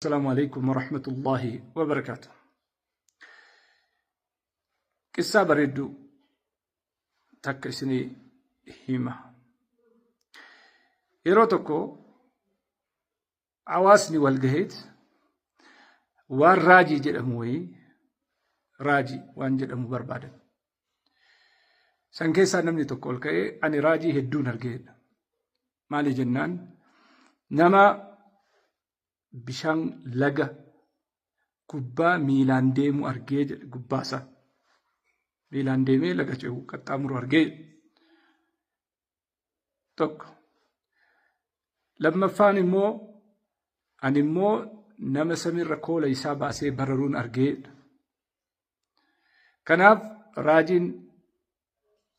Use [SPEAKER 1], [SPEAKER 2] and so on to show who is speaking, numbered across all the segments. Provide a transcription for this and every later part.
[SPEAKER 1] السلام عليكم ورحمة الله وبركاته. قصة بريدو تكسني هيما يروتكو عواسني والجهيد والراجي جدموي راجي وان جدمو بربادا سانكيسا نمني تقول كي أني راجي هدون الجهيد مالي جنان نما بشان لغا كوبا ميلان ديمو أرجيج كوباسا ميلان ديمي لغا جو كتامرو أرجيج توك لما فاني مو أني مو نما سمير ركولا يسابع سي بررون أرجيج كناف راجين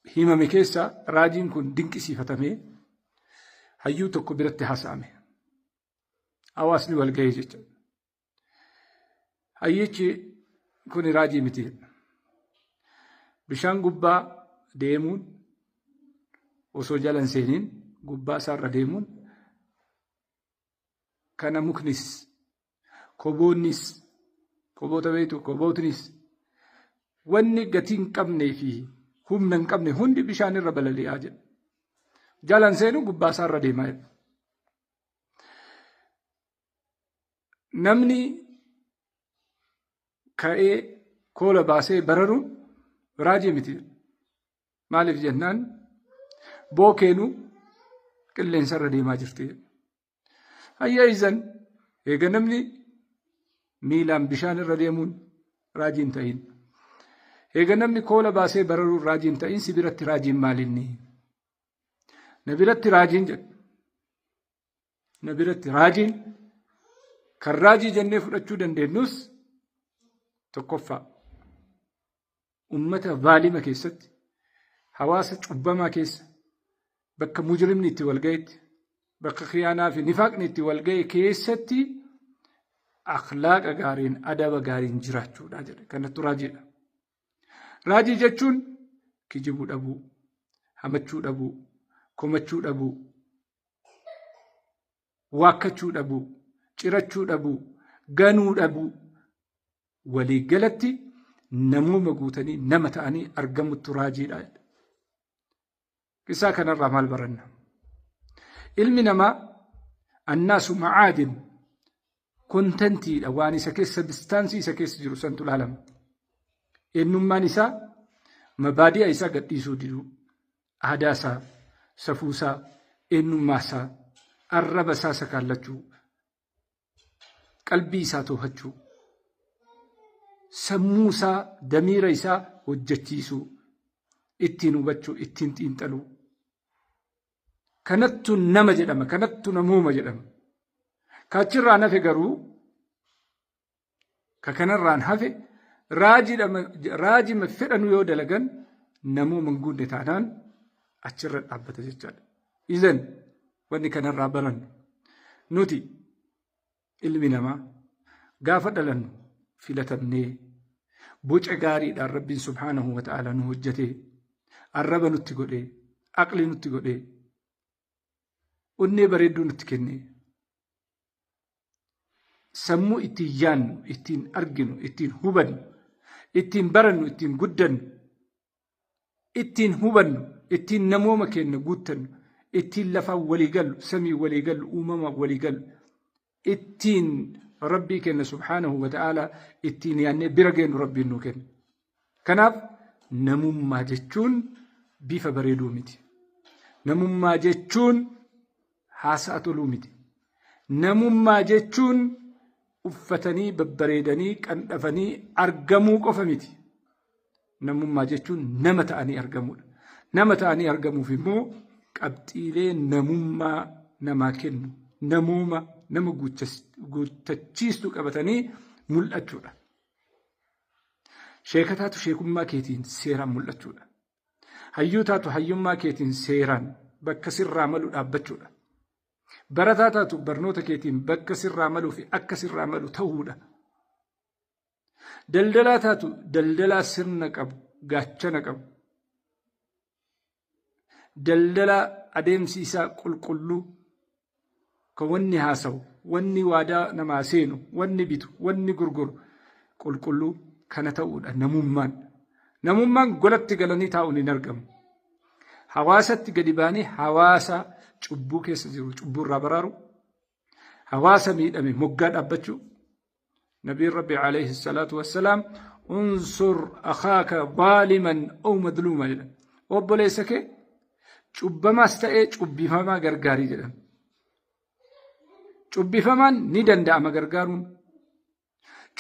[SPEAKER 1] هيما ميكيسا راجين كن دينكي سيفتامي هيو توكو برت حسامي أواسني والجيجة هيجي كوني راجي متين بشان قبا ديمون وسوجالن سينين قبا سار ديمون كان مكنس كوبونيس كوبوتا بيتو كوبوتنيس واني قتين قبني فيه هم من قبني هندي بشان الربل اللي آجل جالن سينو قبا سار ديمون نمني كأي كولا باسي بررو راجي متي مالف جنان بوكينو كلين سر دي ما جرتي هيا إذن إيجا نمني ميلان بشان الرديمون راجين تاين إيجا نمني كولا باسي بررو راجين تاين سبيرت راجين ماليني نبيرت راجين جد نبيرت راجين كراجي جنة فرشوا دندنوس تكفى أمة ظالمة كيست حواسة أبما كيس بك مجرم نتي والجيت بك خيانة في نفاق نتي والجيت كيستي أخلاق أجارين أدب أجارين جراتشو راجل كانت راجل راجي جتشون كيجبود أبو همتشود أبو كومتشود أبو واكتشود أبو cirachuu dhabu ganuu dhabu walii galatti namooma guutanii nama ta'anii argamutti raajiidha. Isaa kanarraa maal baranna? Ilmi namaa annaasu macaadin kontentiidha waan isa keessa distaansii isa keessa jiru santu ilaalama. Eenyummaan isaa mabaadi'a isaa gadhiisuu diduu aadaa isaa safuu isaa eenyummaa isaa arraba isaa sakaallachuu qalbii isaa to'achuu sammuu isaa damiira isaa hojjechiisuu ittiin hubachuu ittiin xiinxaluu kanattu nama jedhama kanattu namooma jedhama kaachirraan hafe garuu ka kanarraan hafe raajima fedhanu yoo dalagan namooma hin guunne taanaan achirra dhaabbata jechaadha. Izan wanni kanarraa barannu nuti ilmi namaa gaafa dhalannu filatamnee boca gaariidhaan rabbiin subhaanahu wa ta'ala nu hojjetee arraba nutti godhee aqli nutti godhee onnee bareedduu nutti kennee sammuu ittiin yaannu ittiin arginu ittiin hubannu ittiin barannu ittiin guddannu ittiin hubannu ittiin namooma kenna guuttannu ittiin lafaan walii gallu samii walii gallu uumama walii gallu ittiin rabbii kenna subhaanahu wa ta'ala ittiin yaannee bira geennu rabbiin nu kenna. Kanaaf namummaa jechuun bifa bareeduu miti. Namummaa jechuun haasa'a toluu miti. Namummaa jechuun uffatanii babbareedanii qandhafanii argamuu qofa miti. Namummaa jechuun nama ta'anii argamuudha. Nama ta'anii argamuuf immoo qabxiilee namummaa namaa kennu namooma nama guuttachiistu qabatanii mul'achuudha. Sheeka taatu sheekummaa keetiin seeraan mul'achuudha. Hayyuu taatu hayyummaa keetiin seeraan bakka sirraa malu dhaabbachuudha. Barataa taatu barnoota keetiin bakka sirraa maluu fi akka sirraa malu ta'uudha. Daldalaa taatu daldalaa sirna qabu gaachana qabu. Daldalaa adeemsi isaa qulqulluu كوني هاسو wanni waadaa namaa seenu, wanni bitu, wanni gurguru qulqulluu kana ta'uudha namummaan. Namummaan golatti galanii taa'uun hin argamu. Hawaasatti gadi baanii hawaasa cubbuu keessa jiru cubbuu irraa baraaru, hawaasa miidhame moggaa dhaabbachuu. Nabiin Rabbi alayhi salaatu wassalaam unsur akhaaka zaaliman aw madluuma jedhan. Obboleessa kee cubbamaas ta'ee cubbifamaa gargaarii jedhan. Cubbifamaan ni danda'ama gargaaruun.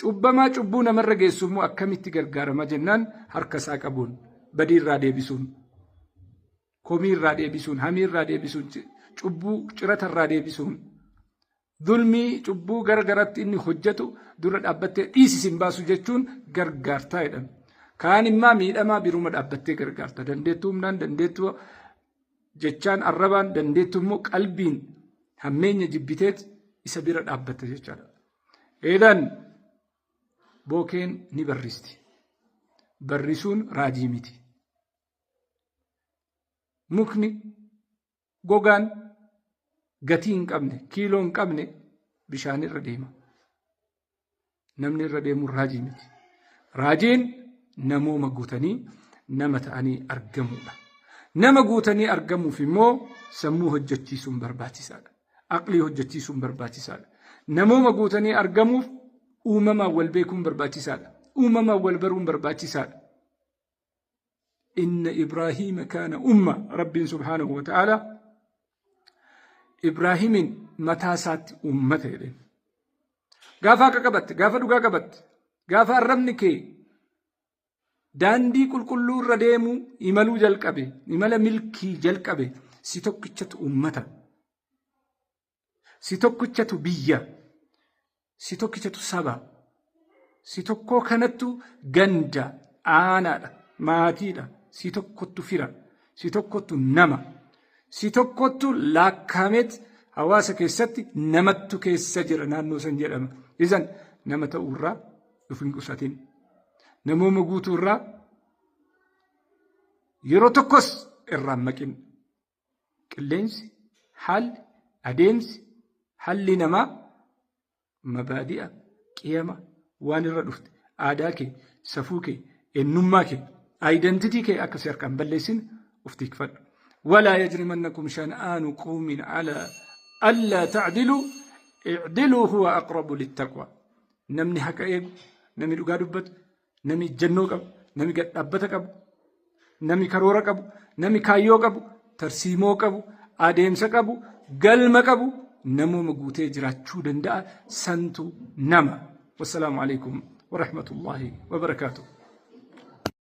[SPEAKER 1] Cubbamaa cubbuu namarra geessu immoo akkamitti gargaarama jennaan harka isaa qabuun, badii irraa deebisuun, komii irraa deebisuun, hamii irraa deebisuun, cubbuu cirata irraa deebisuun, dhulmii cubbuu garagaratti inni hojjetu dura dhaabbattee dhiisisin baasu jechuun gargaartaa jedhama. Kaan immaa miidhamaa biruma dhaabbattee gargaarta. Dandeettuu humnaan, dandeettuu jechaan arrabaan, dandeettuu immoo qalbiin hammeenya jibbiteet isa bira dhaabbatte jechaadha. Eedan bookeen ni barristi. Barrisuun raajii miti. Mukni gogaan gatii hin qabne, kiiloo hin qabne bishaan irra deema. Namni irra deemuun raajii miti. Raajiin namooma guutanii nama ta'anii argamuudha. Nama guutanii argamuuf immoo sammuu hojjechiisuun barbaachisaadha. Aqlii hojjechiisuun barbaachisaadha. Namooma guutanii argamuuf uumamaan wal beekuun barbaachisaadha. Uumamaan wal baruun barbaachisaadha. Inna Ibraahiima kaana umma. Rabbiin subhaanahu wa ta'ala Ibraahiimin mataa isaatti ummata jedheen. Gaafa akka qabatte, gaafa dhugaa qabatte, gaafa arrabni kee daandii qulqulluu irra deemuu imaluu jalqabe, imala milkii jalqabe, si tokkichatu ummata, si tokkichatu biyya, si tokkichatu saba, si tokkoo kanattu ganda, aanaadha, maatiidha, si tokkottu fira, si tokkottu nama, si tokkottu laakkaamet hawaasa keessatti namattu keessa jira naannoo san jedhama. Izan nama ta'uurraa dhufin qusatiin. Namooma guutuurraa yeroo tokkos irraan maqin. Qilleensi, haalli, adeemsi, halli namaa mabaadi'a, qiyama waan irra dhufte aadaa kee, safuu kee, eenyummaa kee, aayidantitii kee akkasii harkaan balleessin of tikfadhu. ولا يجرمنكم شنآن قوم على ألا تعدلوا اعدلوا هو أقرب للتقوى. نمني حكا إيب، نمي لقا دبت، نمي جنو قب، نمي قد قب، نمي كرورة قب، نمي كايو قب، ترسيمو قب، آديمس قب، قلم قب، نمو مقوتي جراتشو دندا سنتو نما. والسلام عليكم ورحمة الله وبركاته.